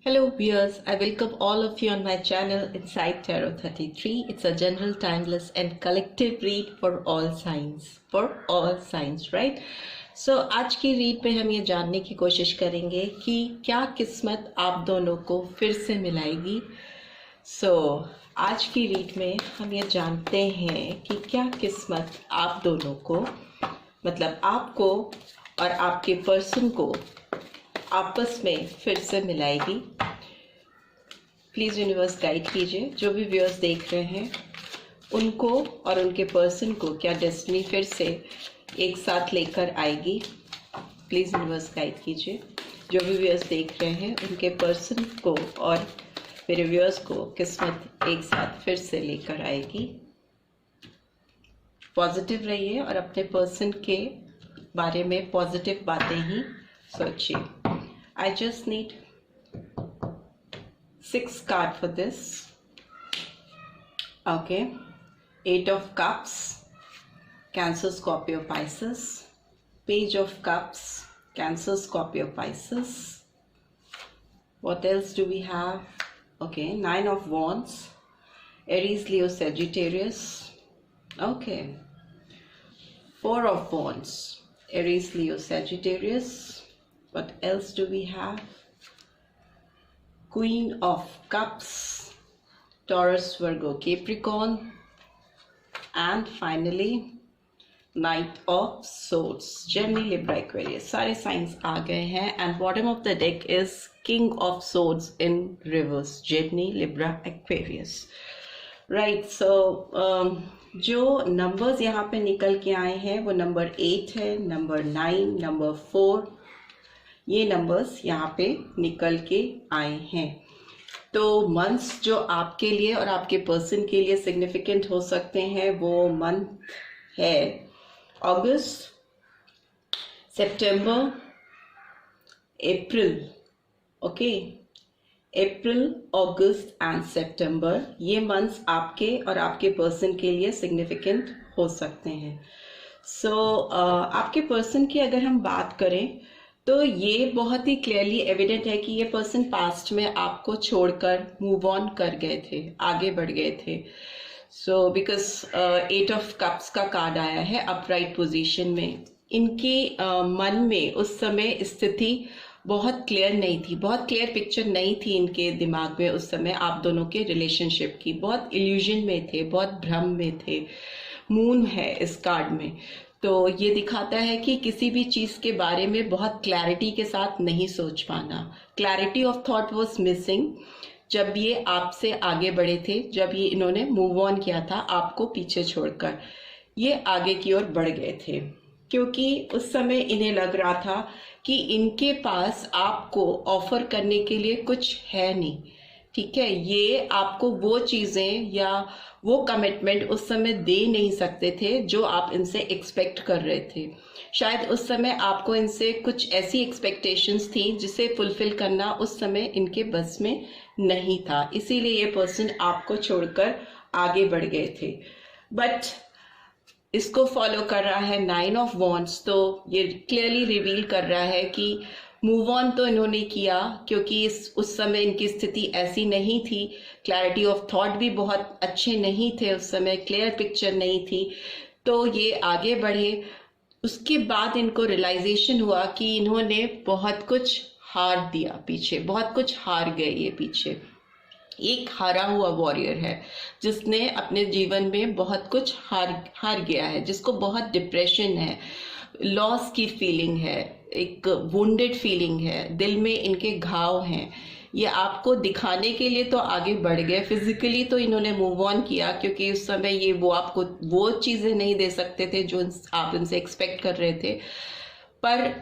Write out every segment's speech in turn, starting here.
Hello viewers, I welcome all of you on my channel Inside Tarot 33. It's a general, timeless and collective read for all signs, right? So आज की read पे हम ये जानने की कोशिश करेंगे कि क्या किस्मत आप दोनों को फिर से मिलाएगी। आज की रीड में हम ये जानते हैं कि क्या किस्मत आप दोनों को, मतलब आपको और आपके पर्सन को आपस में फिर से मिलाएगी। प्लीज़ यूनिवर्स गाइड कीजिए। जो भी व्यूअर्स देख रहे हैं उनको और उनके पर्सन को क्या डेस्टिनी फिर से एक साथ लेकर आएगी। प्लीज़ यूनिवर्स गाइड कीजिए। जो भी व्यूअर्स देख रहे हैं उनके पर्सन को और मेरे व्यूअर्स को किस्मत एक साथ फिर से लेकर आएगी। पॉजिटिव रहिए और अपने पर्सन के बारे में पॉजिटिव बातें ही सोचिए। I just need 6 cards for this. Okay. 8 of Cups, Cancer, Scorpio, Pisces. Page of Cups, Cancer, Scorpio, Pisces. What else do we have? Okay. 9 of Wands, Aries, Leo, Sagittarius. Okay. 4 of Wands, Aries, Leo, Sagittarius. What else do we have? Queen of Cups, Taurus, Virgo, Capricorn, and finally Knight of Swords, Gemini, Libra, Aquarius. सारे signs आ गए हैं and bottom of the deck is King of Swords in reverse, Gemini, Libra, Aquarius. Right, so जो numbers यहाँ पे निकल के आए हैं वो नंबर 8 है, नंबर 9, नंबर 4, ये नंबर्स यहाँ पे निकल के आए हैं। तो मंथ्स जो आपके लिए और आपके पर्सन के लिए सिग्निफिकेंट हो सकते हैं वो मंथ है अगस्त, सितंबर, अप्रैल। ओके, अप्रैल, अगस्त एंड सितंबर, ये मंथ्स आपके और आपके पर्सन के लिए सिग्निफिकेंट हो सकते हैं। आपके पर्सन की अगर हम बात करें तो ये बहुत ही क्लियरली एविडेंट है कि ये पर्सन पास्ट में आपको छोड़कर मूव ऑन कर गए थे, आगे बढ़ गए थे। बिकॉज 8 ऑफ कप्स का कार्ड आया है अपराइट पोजीशन में। इनके मन में उस समय स्थिति बहुत क्लियर नहीं थी, बहुत क्लियर पिक्चर नहीं थी इनके दिमाग में उस समय आप दोनों के रिलेशनशिप की। बहुत इल्यूजन में थे, बहुत भ्रम में थे। मून है इस कार्ड में, तो ये दिखाता है कि किसी भी चीज़ के बारे में बहुत क्लैरिटी के साथ नहीं सोच पाना। Clarity of thought was missing जब ये आपसे आगे बढ़े थे, जब ये इन्होंने मूव ऑन किया था आपको पीछे छोड़कर, ये आगे की ओर बढ़ गए थे। क्योंकि उस समय इन्हें लग रहा था कि इनके पास आपको ऑफर करने के लिए कुछ है नहीं। ठीक है, ये आपको वो चीज़ें या वो कमिटमेंट उस समय दे नहीं सकते थे जो आप इनसे एक्सपेक्ट कर रहे थे। शायद उस समय आपको इनसे कुछ ऐसी एक्सपेक्टेशंस थी जिसे फुलफिल करना उस समय इनके बस में नहीं था, इसीलिए ये पर्सन आपको छोड़कर आगे बढ़ गए थे। बट इसको फॉलो कर रहा है 9 ऑफ वॉन्ड्स, तो ये क्लियरली रिवील कर रहा है कि मूव ऑन तो इन्होंने किया क्योंकि उस समय इनकी स्थिति ऐसी नहीं थी। क्लैरिटी ऑफ थॉट भी बहुत अच्छे नहीं थे उस समय, क्लियर पिक्चर नहीं थी, तो ये आगे बढ़े। उसके बाद इनको रियलाइजेशन हुआ कि इन्होंने बहुत कुछ हार दिया पीछे, बहुत कुछ हार गए ये पीछे। एक हारा हुआ वॉरियर है जिसने अपने जीवन में बहुत कुछ हार गया है, जिसको बहुत डिप्रेशन है, लॉस की फीलिंग है, एक वुंडेड फीलिंग है, दिल में इनके घाव हैं। ये आपको दिखाने के लिए तो आगे बढ़ गए, फिजिकली तो इन्होंने मूव ऑन किया क्योंकि उस समय ये वो आपको वो चीज़ें नहीं दे सकते थे जो आप इनसे एक्सपेक्ट कर रहे थे। पर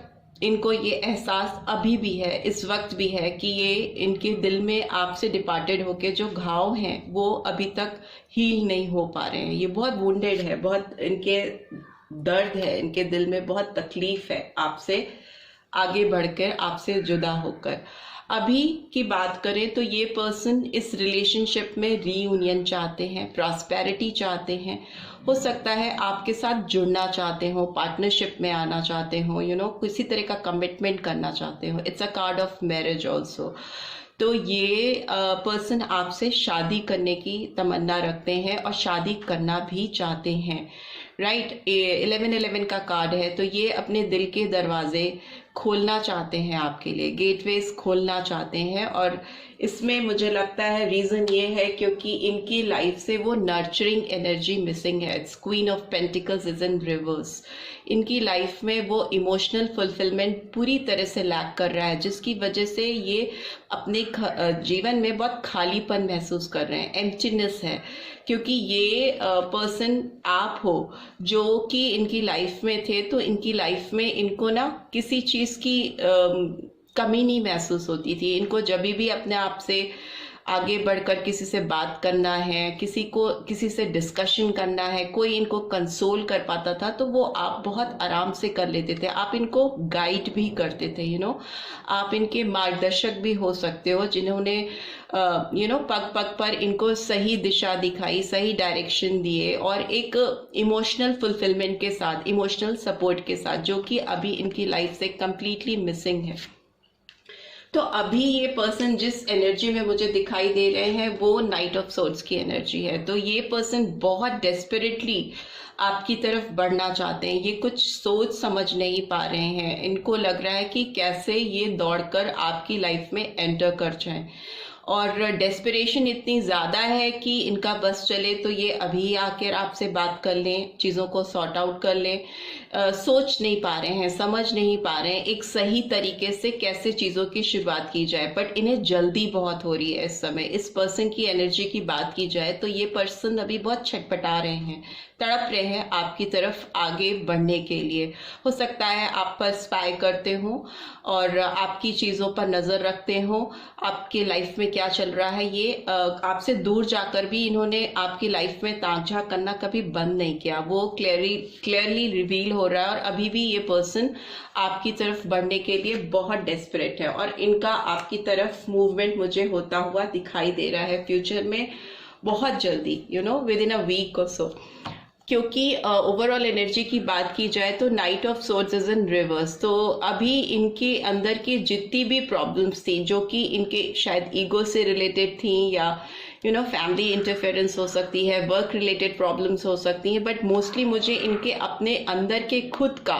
इनको ये एहसास अभी भी है, इस वक्त भी है कि ये इनके दिल में आपसे डिपार्टेड होके जो घाव हैं वो अभी तक हील नहीं हो पा रहे हैं। ये बहुत वुंडेड है, बहुत इनके दर्द है, इनके दिल में बहुत तकलीफ है आपसे आगे बढ़कर, आपसे जुदा होकर। अभी की बात करें तो ये पर्सन इस रिलेशनशिप में रीयूनियन चाहते हैं, प्रॉस्पेरिटी चाहते हैं। हो सकता है आपके साथ जुड़ना चाहते हो, पार्टनरशिप में आना चाहते हो, किसी तरह का कमिटमेंट करना चाहते हो। It's a card of marriage also. तो ये पर्सन आपसे शादी करने की तमन्ना रखते हैं और शादी करना भी चाहते हैं, राइट। 1111 का कार्ड है, तो ये अपने दिल के दरवाजे खोलना चाहते हैं आपके लिए, गेटवेज खोलना चाहते हैं। और इसमें मुझे लगता है रीजन ये है क्योंकि इनकी लाइफ से वो नर्चरिंग एनर्जी मिसिंग है। It's queen of pentacles is in reverse. इनकी लाइफ में वो इमोशनल फुलफिलमेंट पूरी तरह से लैक कर रहा है, जिसकी वजह से ये अपने जीवन में बहुत खालीपन महसूस कर रहे हैं, एम्प्टीनेस है। क्योंकि ये पर्सन आप हो जो कि इनकी लाइफ में थे, तो इनकी लाइफ में इनको ना किसी चीज की कमी नहीं महसूस होती थी। इनको जब भी अपने आप से आगे बढ़कर किसी से बात करना है, किसी से डिस्कशन करना है, कोई इनको कंसोल कर पाता था तो वो आप बहुत आराम से कर लेते थे। आप इनको गाइड भी करते थे, आप इनके मार्गदर्शक भी हो सकते हो, जिन्होंने पग पग पर इनको सही दिशा दिखाई, सही डायरेक्शन दिए और एक इमोशनल फुलफिलमेंट के साथ, इमोशनल सपोर्ट के साथ, जो कि अभी इनकी लाइफ से कंप्लीटली मिसिंग है। तो अभी ये पर्सन जिस एनर्जी में मुझे दिखाई दे रहे हैं वो नाइट ऑफ सोर्ड्स की एनर्जी है। तो ये पर्सन बहुत डेस्परेटली आपकी तरफ बढ़ना चाहते हैं। ये कुछ सोच समझ नहीं पा रहे हैं। इनको लग रहा है कि कैसे ये दौड़कर आपकी लाइफ में एंटर कर जाएं, और डेस्परेशन इतनी ज़्यादा है कि इनका बस चले तो ये अभी आकर आपसे बात कर लें, चीज़ों को सॉर्ट आउट कर लें। सोच नहीं पा रहे हैं, समझ नहीं पा रहे हैं एक सही तरीके से कैसे चीज़ों की शुरुआत की जाए, बट इन्हें जल्दी बहुत हो रही है इस समय। इस पर्सन की एनर्जी की बात की जाए तो ये पर्सन अभी बहुत छटपटा रहे हैं, तड़प रहे हैं आपकी तरफ आगे बढ़ने के लिए। हो सकता है आप पर स्पाई करते हो और आपकी चीज़ों पर नज़र रखते हो, आपके लाइफ में क्या चल रहा है। ये आपसे दूर जाकर भी इन्होंने आपकी लाइफ में ताक झांक करना कभी बंद नहीं किया। वो क्लियरली रिवील हो रहा है और अभी भी ये पर्सन आपकी तरफ बढ़ने के लिए बहुत डेस्परेट है और इनका आपकी तरफ मूवमेंट मुझे होता हुआ दिखाई दे रहा है फ्यूचर में, बहुत जल्दी, विद इन अ वीक और सो। क्योंकि ओवरऑल एनर्जी की बात की जाए तो night of swords is in reverse. तो अभी इनके अंदर की जितनी भी प्रॉब्लम्स थी, जो कि इनके शायद ईगो से रिलेटेड थी, या फैमिली इंटरफेरेंस हो सकती है, वर्क रिलेटेड प्रॉब्लम्स हो सकती हैं, बट मोस्टली मुझे इनके अपने अंदर के खुद का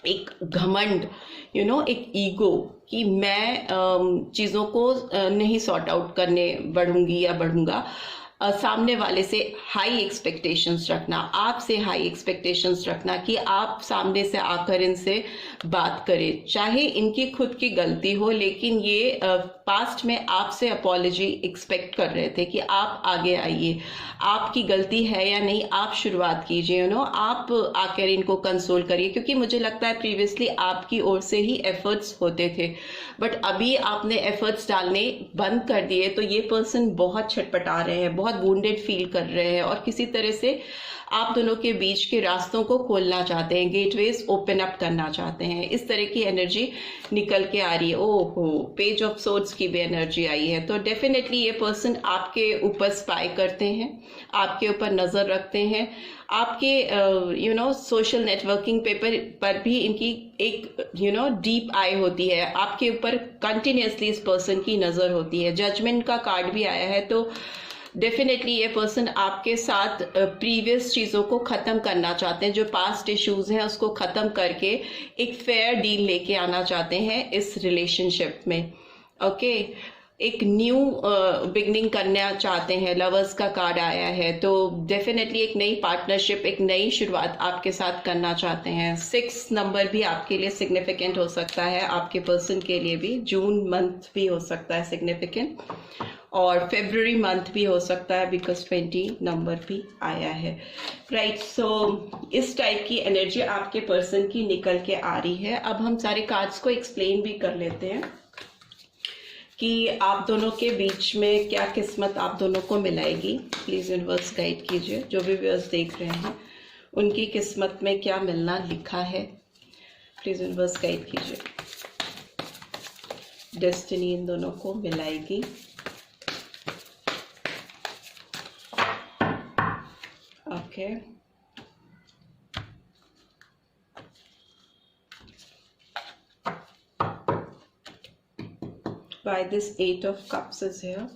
एक घमंड, एक ईगो कि मैं चीज़ों को नहीं सॉर्ट आउट करने बढ़ूंगी या बढ़ूंगा। सामने वाले से हाई एक्सपेक्टेशंस रखना, आपसे हाई एक्सपेक्टेशंस रखना कि आप सामने से आकर इनसे बात करें, चाहे इनकी खुद की गलती हो, लेकिन ये पास्ट में आपसे अपॉलॉजी एक्सपेक्ट कर रहे थे कि आप आगे आइए, आपकी गलती है या नहीं, आप शुरुआत कीजिए, आप आकर इनको कंसोल करिए। क्योंकि मुझे लगता है प्रीवियसली आपकी ओर से ही एफर्ट्स होते थे, बट अभी आपने एफर्ट्स डालने बंद कर दिए, तो ये पर्सन बहुत छटपटा रहे हैं, बहुत वुंडेड फील कर रहे हैं और किसी तरह से आप दोनों के बीच के रास्तों को खोलना चाहते हैं, गेटवेज ओपन अप करना चाहते हैं। इस तरह की एनर्जी निकल के आ रही है। ओहो, पेज ऑफ सोर्ड्स की भी एनर्जी आई है। तो डेफिनेटली ये पर्सन आपके ऊपर स्पाई करते हैं, आपके ऊपर नजर रखते हैं, आपके सोशल नेटवर्किंग पर भी इनकी एक डीप आई होती है, आपके ऊपर कंटिन्यूसली इस पर्सन की नजर होती है। जजमेंट का कार्ड भी आया है, तो डेफिनेटली ये पर्सन आपके साथ प्रीवियस चीज़ों को ख़त्म करना चाहते हैं, जो पास्ट इश्यूज हैं उसको ख़त्म करके एक फेयर डील लेके आना चाहते हैं इस रिलेशनशिप में। ओके, एक न्यू बिगनिंग करना चाहते हैं। लवर्स का कार्ड आया है, तो डेफिनेटली एक नई पार्टनरशिप, एक नई शुरुआत आपके साथ करना चाहते हैं। 6 नंबर भी आपके लिए सिग्निफिकेंट हो सकता है, आपके पर्सन के लिए भी। जून मंथ भी हो सकता है सिग्निफिकेंट, और फरवरी मंथ भी हो सकता है, बिकॉज 20 नंबर भी आया है, राइट। सो इस टाइप की एनर्जी आपके पर्सन की निकल के आ रही है। अब हम सारे कार्ड्स को एक्सप्लेन भी कर लेते हैं कि आप दोनों के बीच में क्या किस्मत आप दोनों को मिलाएगी। प्लीज यूनिवर्स गाइड कीजिए, जो भी व्यूअर्स देख रहे हैं उनकी किस्मत में क्या मिलना लिखा है। प्लीज यूनिवर्स गाइड कीजिए, डेस्टिनी इन दोनों को मिलाएगी। Okay, Why this 8 of Cups is here?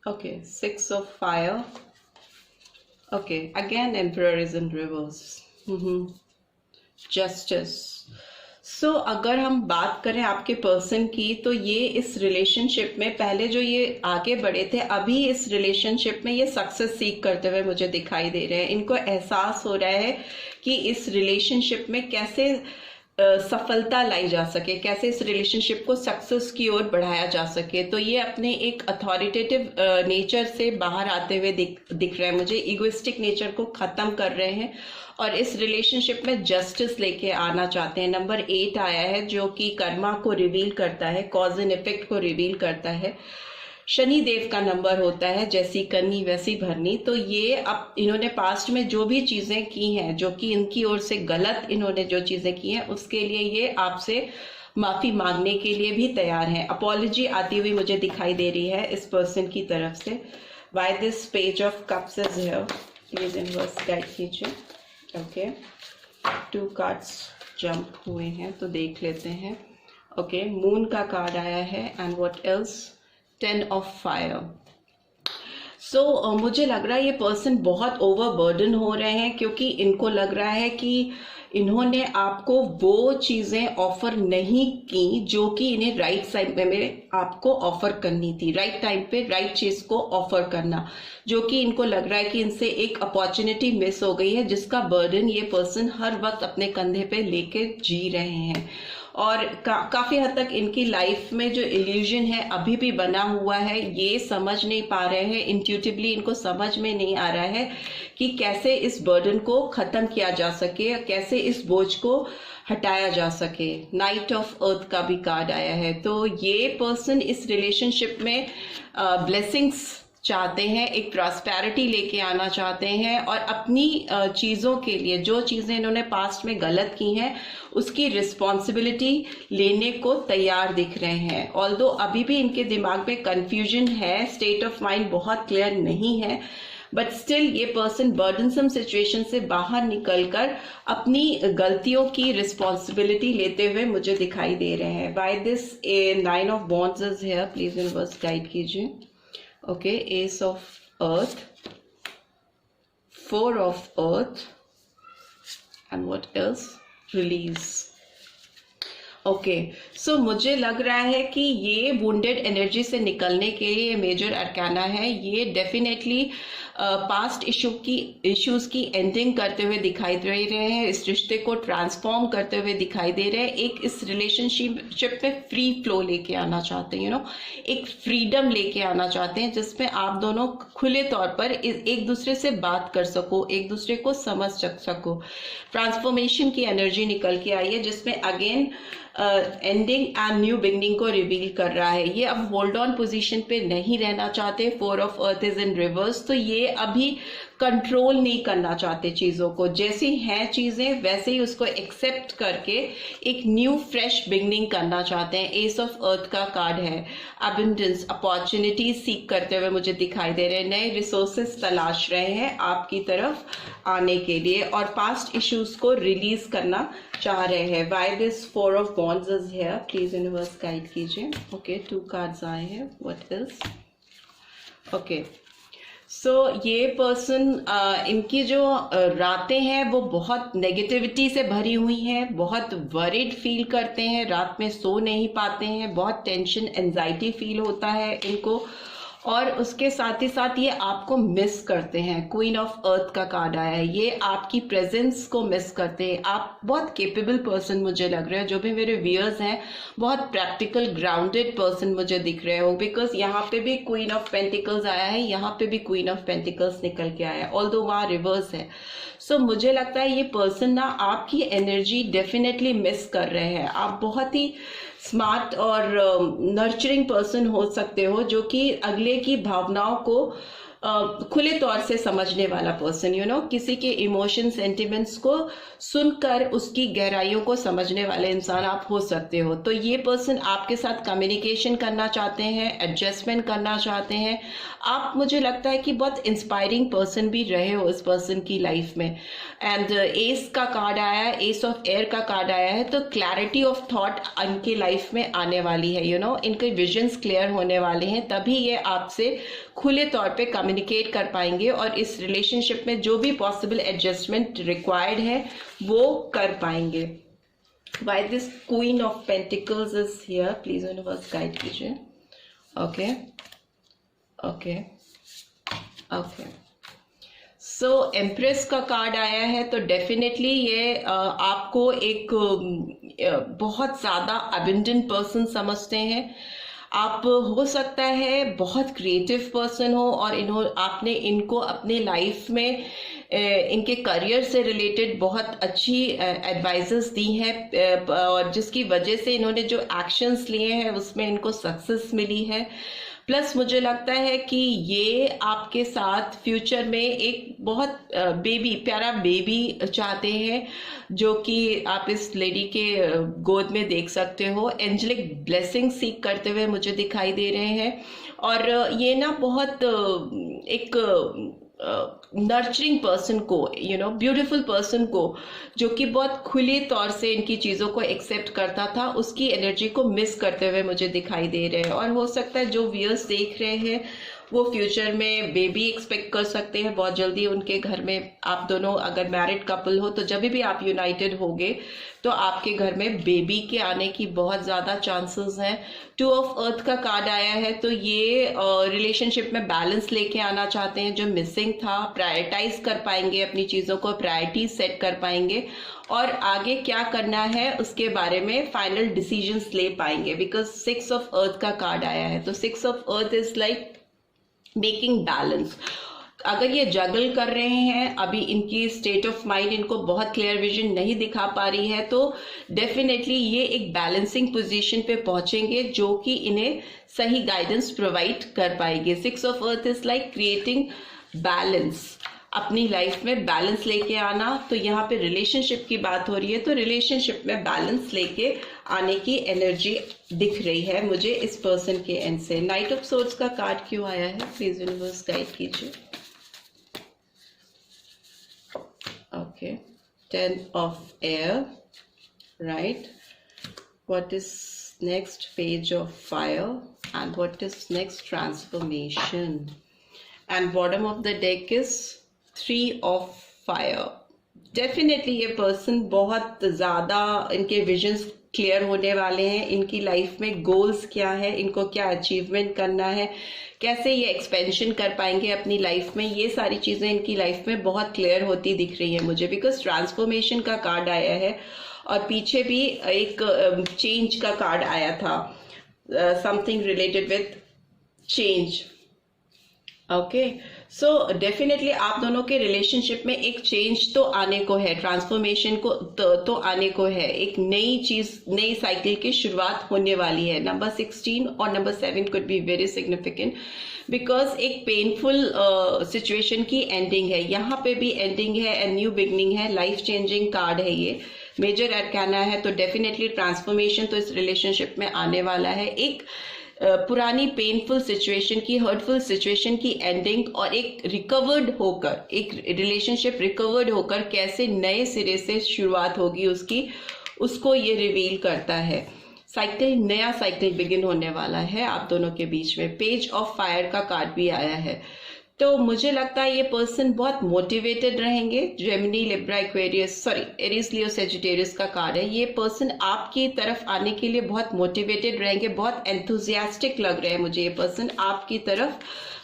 Okay, 6 of Fire. Okay, again Emperor is in reverse. Justice. So अगर हम बात करें आपके पर्सन की, तो ये इस रिलेशनशिप में पहले जो ये आगे बढ़े थे, अभी इस रिलेशनशिप में ये सक्सेस सीख करते हुए मुझे दिखाई दे रहे हैं। इनको एहसास हो रहा है कि इस रिलेशनशिप में कैसे सफलता लाई जा सके, कैसे इस रिलेशनशिप को सक्सेस की ओर बढ़ाया जा सके। तो ये अपने एक अथॉरिटेटिव नेचर से बाहर आते हुए दिख रहे हैं मुझे, इगोइस्टिक नेचर को खत्म कर रहे हैं और इस रिलेशनशिप में जस्टिस लेके आना चाहते हैं। नंबर 8 आया है जो कि कर्मा को रिवील करता है, कॉज एंड इफेक्ट को रिवील करता है। शनि देव का नंबर होता है, जैसी करनी वैसी भरनी। तो ये अब इन्होंने पास्ट में जो भी चीजें की हैं, जो कि इनकी ओर से गलत इन्होंने जो चीजें की हैं, उसके लिए ये आपसे माफी मांगने के लिए भी तैयार हैं। अपॉलॉजी आती हुई मुझे दिखाई दे रही है इस पर्सन की तरफ से। Why this page of cups is here, please inverse guide कीजिए। ओके, 2 कार्ड्स जंप हुए हैं तो देख लेते हैं। ओके, मून का कार्ड आया है and what else, 10 of fire. So मुझे लग रहा है ये पर्सन बहुत ओवरबर्डन हो रहे हैं, क्योंकि इनको लग रहा है कि इन्होंने आपको वो चीजें ऑफर नहीं की जो कि इन्हें राइट टाइम में आपको ऑफर करनी थी। राइट टाइम पे राइट चीज को ऑफर करना, जो कि इनको लग रहा है कि इनसे एक अपॉर्चुनिटी मिस हो गई है, जिसका बर्डन ये पर्सन हर वक्त अपने कंधे पे लेके जी रहे हैं। और काफी हद तक इनकी लाइफ में जो इल्यूजन है अभी भी बना हुआ है, ये समझ नहीं पा रहे हैं। इंट्यूटिवली इनको समझ में नहीं आ रहा है कि कैसे इस बर्डन को खत्म किया जा सके, कैसे इस बोझ को हटाया जा सके। नाइट ऑफ अर्थ का भी कार्ड आया है। तो ये पर्सन इस रिलेशनशिप में ब्लेसिंग्स चाहते हैं, एक प्रॉस्पेरिटी लेके आना चाहते हैं और अपनी चीज़ों के लिए, जो चीज़ें इन्होंने पास्ट में गलत की हैं, उसकी रिस्पॉन्सिबिलिटी लेने को तैयार दिख रहे हैं। ऑल्दो अभी भी इनके दिमाग में कंफ्यूजन है, स्टेट ऑफ माइंड बहुत क्लियर नहीं है, बट स्टिल ये पर्सन बर्डनसम सिचुएशन से बाहर निकलकर अपनी गलतियों की रिस्पॉन्सिबिलिटी लेते हुए मुझे दिखाई दे रहे हैं। By this 9 of wands is here, please universe guide कीजिए। Okay, Ace of Earth, 4 of Earth, and what else? Release. Okay, so मुझे लग रहा है कि ये वुंडेड एनर्जी से निकलने के लिए मेजर अरकाना है। ये डेफिनेटली पास्ट इश्यूज की एंडिंग करते हुए दिखाई दे रहे हैं, इस रिश्ते को ट्रांसफॉर्म करते हुए दिखाई दे रहे हैं। एक इस रिलेशनशिप में फ्री फ्लो लेके आना चाहते हैं, एक फ्रीडम लेके आना चाहते हैं, जिसमें आप दोनों खुले तौर पर एक दूसरे से बात कर सको, एक दूसरे को समझ सको। ट्रांसफॉर्मेशन की एनर्जी निकल के आई है, जिसमें again ending and new beginning को रिवील कर रहा है। ये अब होल्ड ऑन पोजीशन पे नहीं रहना चाहते। 4 of earth is in reverse. तो ये अभी कंट्रोल नहीं करना चाहते चीजों को, जैसी हैं चीजें वैसे ही उसको एक्सेप्ट करके एक न्यू फ्रेश बिगनिंग करना चाहते हैं। एस ऑफ अर्थ का कार्ड है, अबंडेंस, अपॉर्चुनिटी सीख करते हुए मुझे दिखाई दे रहे हैं। नए रिसोर्सेस तलाश रहे हैं आपकी तरफ आने के लिए और पास्ट इश्यूज को रिलीज करना चाह रहे हैं। Why this 4 of wands is here, please universe guide कीजिए। ओके, 2 कार्ड्स आए हैं, व्हाट इज। ओके, सो ये पर्सन इनकी जो रातें हैं वो बहुत नेगेटिविटी से भरी हुई हैं, बहुत वरीड फील करते हैं, रात में सो नहीं पाते हैं, बहुत टेंशन एंजाइटी फील होता है इनको, और उसके साथ ही साथ ये आपको मिस करते हैं। क्वीन ऑफ अर्थ का कार्ड आया है, ये आपकी प्रेजेंस को मिस करते हैं। आप बहुत केपेबल पर्सन मुझे लग रहे हो, जो भी मेरे व्यूअर्स हैं बहुत प्रैक्टिकल ग्राउंडेड पर्सन मुझे दिख रहे हो, बिकॉज यहाँ पे भी क्वीन ऑफ पेंटिकल्स आया है, यहाँ पे भी क्वीन ऑफ पेंटिकल्स निकल के आया है, ऑल्दो वहाँ रिवर्स है। सो मुझे लगता है ये पर्सन ना आपकी एनर्जी डेफिनेटली मिस कर रहे हैं। आप बहुत ही स्मार्ट और नर्चरिंग पर्सन हो सकते हो, जो कि अगले की भावनाओं को खुले तौर से समझने वाला पर्सन, किसी के इमोशन सेंटिमेंट्स को सुनकर उसकी गहराइयों को समझने वाले इंसान आप हो सकते हो। तो ये पर्सन आपके साथ कम्युनिकेशन करना चाहते हैं, एडजस्टमेंट करना चाहते हैं। आप, मुझे लगता है कि बहुत इंस्पायरिंग पर्सन भी रहे हो इस पर्सन की लाइफ में। एंड एस का कार्ड आया है, एस ऑफ एयर का कार्ड आया है, तो क्लैरिटी ऑफ थॉट इनके लाइफ में आने वाली है। इनके विजन्स क्लियर होने वाले हैं, तभी ये आपसे खुले तौर पे कम्युनिकेट कर पाएंगे और इस रिलेशनशिप में जो भी पॉसिबल एडजस्टमेंट रिक्वायर्ड है वो कर पाएंगे। Why this Queen of Pentacles is here? Please universe guide कीजिए। ओके ओके ओके, सो एम्प्रेस का कार्ड आया है, तो डेफिनेटली ये आपको एक बहुत ज़्यादा अबंडेंट पर्सन समझते हैं। आप, हो सकता है बहुत क्रिएटिव पर्सन हो और आपने इनको अपने लाइफ में इनके करियर से रिलेटेड बहुत अच्छी एडवाइजेस दी हैं, और जिसकी वजह से इन्होंने जो एक्शंस लिए हैं उसमें इनको सक्सेस मिली है। प्लस मुझे लगता है कि ये आपके साथ फ्यूचर में एक बहुत प्यारा बेबी चाहते हैं, जो कि आप इस लेडी के गोद में देख सकते हो। एंजेलिक ब्लेसिंग सीख करते हुए मुझे दिखाई दे रहे हैं, और ये ना बहुत एक नर्चरिंग पर्सन को, ब्यूटीफुल पर्सन को, जो कि बहुत खुले तौर से इनकी चीज़ों को एक्सेप्ट करता था, उसकी एनर्जी को मिस करते हुए मुझे दिखाई दे रहे हैं। और हो सकता है जो व्यूअर्स देख रहे हैं वो फ्यूचर में बेबी एक्सपेक्ट कर सकते हैं बहुत जल्दी उनके घर में। आप दोनों अगर मैरिड कपल हो तो जब भी आप यूनाइटेड होगे तो आपके घर में बेबी के आने की बहुत ज़्यादा चांसेस हैं। 2 ऑफ अर्थ का कार्ड आया है, तो ये रिलेशनशिप में बैलेंस लेके आना चाहते हैं, जो मिसिंग था। प्रायोरिटाइज कर पाएंगे अपनी चीज़ों को, प्रायोरिटी सेट कर पाएंगे और आगे क्या करना है उसके बारे में फाइनल डिसीजंस ले पाएंगे, बिकॉज 6 ऑफ अर्थ का कार्ड आया है। तो 6 of earth is like making balance. अगर ये जगल कर रहे हैं, अभी इनकी स्टेट ऑफ माइंड इनको बहुत क्लियर विजन नहीं दिखा पा रही है, तो डेफिनेटली ये एक बैलेंसिंग पोजीशन पे पहुंचेंगे जो कि इन्हें सही गाइडेंस प्रोवाइड कर पाएगी। 6 of earth is like creating balance, अपनी लाइफ में बैलेंस लेके आना। तो यहाँ पे रिलेशनशिप की बात हो रही है, तो रिलेशनशिप में बैलेंस लेके आने की एनर्जी दिख रही है मुझे इस पर्सन के एंड से। नाइट ऑफ सोर्ड्स का कार्ड क्यों आया है, प्लीज यूनिवर्स गाइड कीजिए। Okay, 10 of air, right. What is next, page of fire, and what is next, transformation. And bottom of the deck is 3 of fire. Definitely ये person बहुत ज़्यादा, इनके visions clear होने वाले हैं। इनकी लाइफ में गोल्स क्या है, इनको क्या अचीवमेंट करना है, कैसे ये एक्सपेंशन कर पाएंगे अपनी लाइफ में, ये सारी चीज़ें इनकी लाइफ में बहुत क्लियर होती दिख रही है मुझे, बिकॉज ट्रांसफॉर्मेशन का कार्ड आया है और पीछे भी एक चेंज का कार्ड आया था, something related with change. Okay, so definitely आप दोनों के रिलेशनशिप में एक चेंज तो आने को है, ट्रांसफॉर्मेशन को तो आने को है, एक नई चीज, नई साइकिल की शुरुआत होने वाली है। नंबर 16 और number 7 could be very significant, because एक पेनफुल सिचुएशन की एंडिंग है, यहाँ पे भी एंडिंग है एंड न्यू बिगनिंग है, लाइफ चेंजिंग कार्ड है, ये मेजर अरकाना है। तो डेफिनेटली ट्रांसफॉर्मेशन तो इस रिलेशनशिप में आने वाला है। एक पुरानी पेनफुल सिचुएशन की, हर्टफुल सिचुएशन की एंडिंग और एक रिकवर्ड होकर, एक रिलेशनशिप रिकवर्ड होकर कैसे नए सिरे से शुरुआत होगी उसकी, उसको ये रिवील करता है। साइकिल, नया साइकिल बिगिन होने वाला है आप दोनों के बीच में। पेज ऑफ फायर का कार्ड भी आया है, तो मुझे लगता है ये पर्सन बहुत मोटिवेटेड रहेंगे। Gemini, Libra, Aquarius, sorry Aries, Leo, Sagittarius का कार्ड है। ये पर्सन आपकी तरफ आने के लिए बहुत मोटिवेटेड रहेंगे, बहुत एंथुजियास्टिक लग रहे हैं मुझे। ये पर्सन आपकी तरफ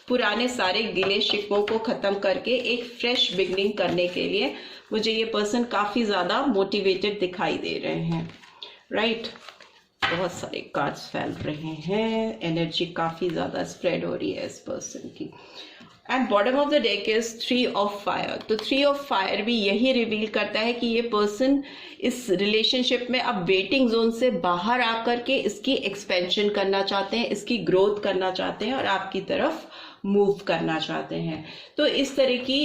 पुराने सारे गिले शिकवों को खत्म करके एक फ्रेश बिगनिंग करने के लिए मुझे ये पर्सन काफी ज्यादा मोटिवेटेड दिखाई दे रहे हैं, राइट। बहुत सारे कार्ड्स फैल रहे हैं, एनर्जी काफी ज्यादा स्प्रेड हो रही है इस पर्सन की। And bottom of the deck is 3 of fire. तो 3 ऑफ फायर भी यही रिवील करता है कि ये पर्सन इस रिलेशनशिप में अब वेटिंग जोन से बाहर आकर के इसकी एक्सपेंशन करना चाहते हैं, इसकी ग्रोथ करना चाहते हैं और आपकी तरफ मूव करना चाहते हैं। तो इस तरह की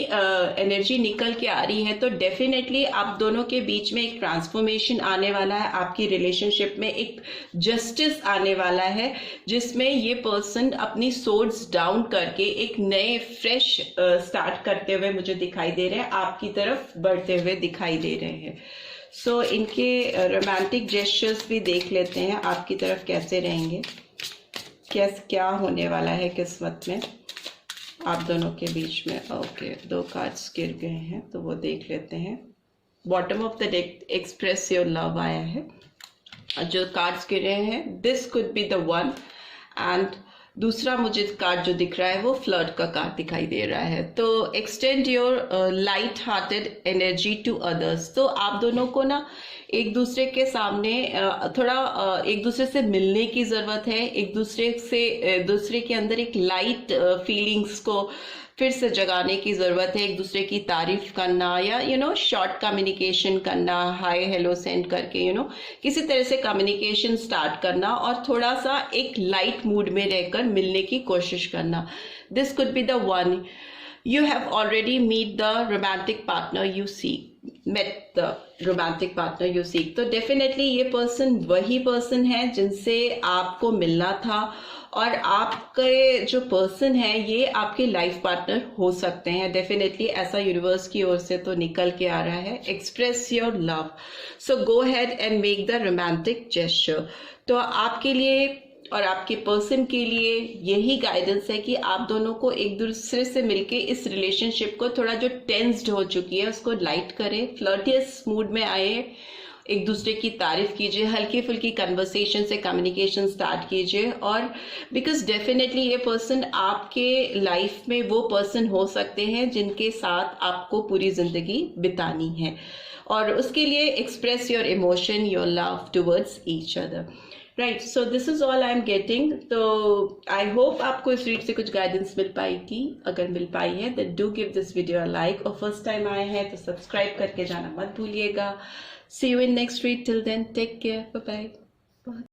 एनर्जी निकल के आ रही है। तो डेफिनेटली आप दोनों के बीच में एक ट्रांसफॉर्मेशन आने वाला है, आपकी रिलेशनशिप में एक जस्टिस आने वाला है, जिसमें ये पर्सन अपनी सोर्स डाउन करके एक नए फ्रेश स्टार्ट करते हुए मुझे दिखाई दे रहे हैं, आपकी तरफ बढ़ते हुए दिखाई दे रहे हैं। सो इनके रोमांटिक जेस्चर्स भी देख लेते हैं, आपकी तरफ कैसे रहेंगे, क्या होने वाला है किस्मत में आप दोनों के बीच में। ओके, 2 कार्ड्स गिर गए हैं तो वो देख लेते हैं। Bottom of the deck express your love आया है। जो कार्ड्स गिर रहे हैं, this could be the one, and दूसरा मुझे कार्ड जो दिख रहा है वो फ्लर्ट का कार्ड दिखाई दे रहा है। तो extend your light hearted energy to others. तो आप दोनों को ना एक दूसरे के सामने थोड़ा एक दूसरे से मिलने की जरूरत है, एक दूसरे के अंदर एक लाइट फीलिंग्स को फिर से जगाने की जरूरत है, एक दूसरे की तारीफ करना या शॉर्ट कम्युनिकेशन करना, हाय हेलो सेंड करके किसी तरह से कम्युनिकेशन स्टार्ट करना और थोड़ा सा एक लाइट मूड में रहकर मिलने की कोशिश करना। This could be the one. You have already met the romantic partner you seek. तो डेफिनेटली ये पर्सन वही पर्सन है जिनसे आपको मिलना था, और आपके जो पर्सन है ये आपके लाइफ पार्टनर हो सकते हैं। डेफिनेटली ऐसा यूनिवर्स की ओर से तो निकल के आ रहा है। Express your love, so go head and make the romantic gesture. तो आपके लिए और आपके पर्सन के लिए यही गाइडेंस है कि आप दोनों को एक दूसरे से मिलके इस रिलेशनशिप को थोड़ा जो टेंस्ड हो चुकी है उसको लाइट करें, फ्लर्टियस मूड में आए, एक दूसरे की तारीफ कीजिए, हल्की फुल्की कन्वर्सेशन से कम्युनिकेशन स्टार्ट कीजिए। और बिकॉज डेफिनेटली ये पर्सन आपके लाइफ में वो पर्सन हो सकते हैं जिनके साथ आपको पूरी जिंदगी बितानी है, और उसके लिए express your emotion, your love towards each other. Right, so this is all I am getting. तो आई होप आपको इस रीड से कुछ गाइडेंस मिल पाएगी। अगर मिल पाई है then do give this video a like, और फर्स्ट टाइम आए हैं तो सब्सक्राइब करके जाना मत भूलिएगा। See you in next read, till then take care, bye bye.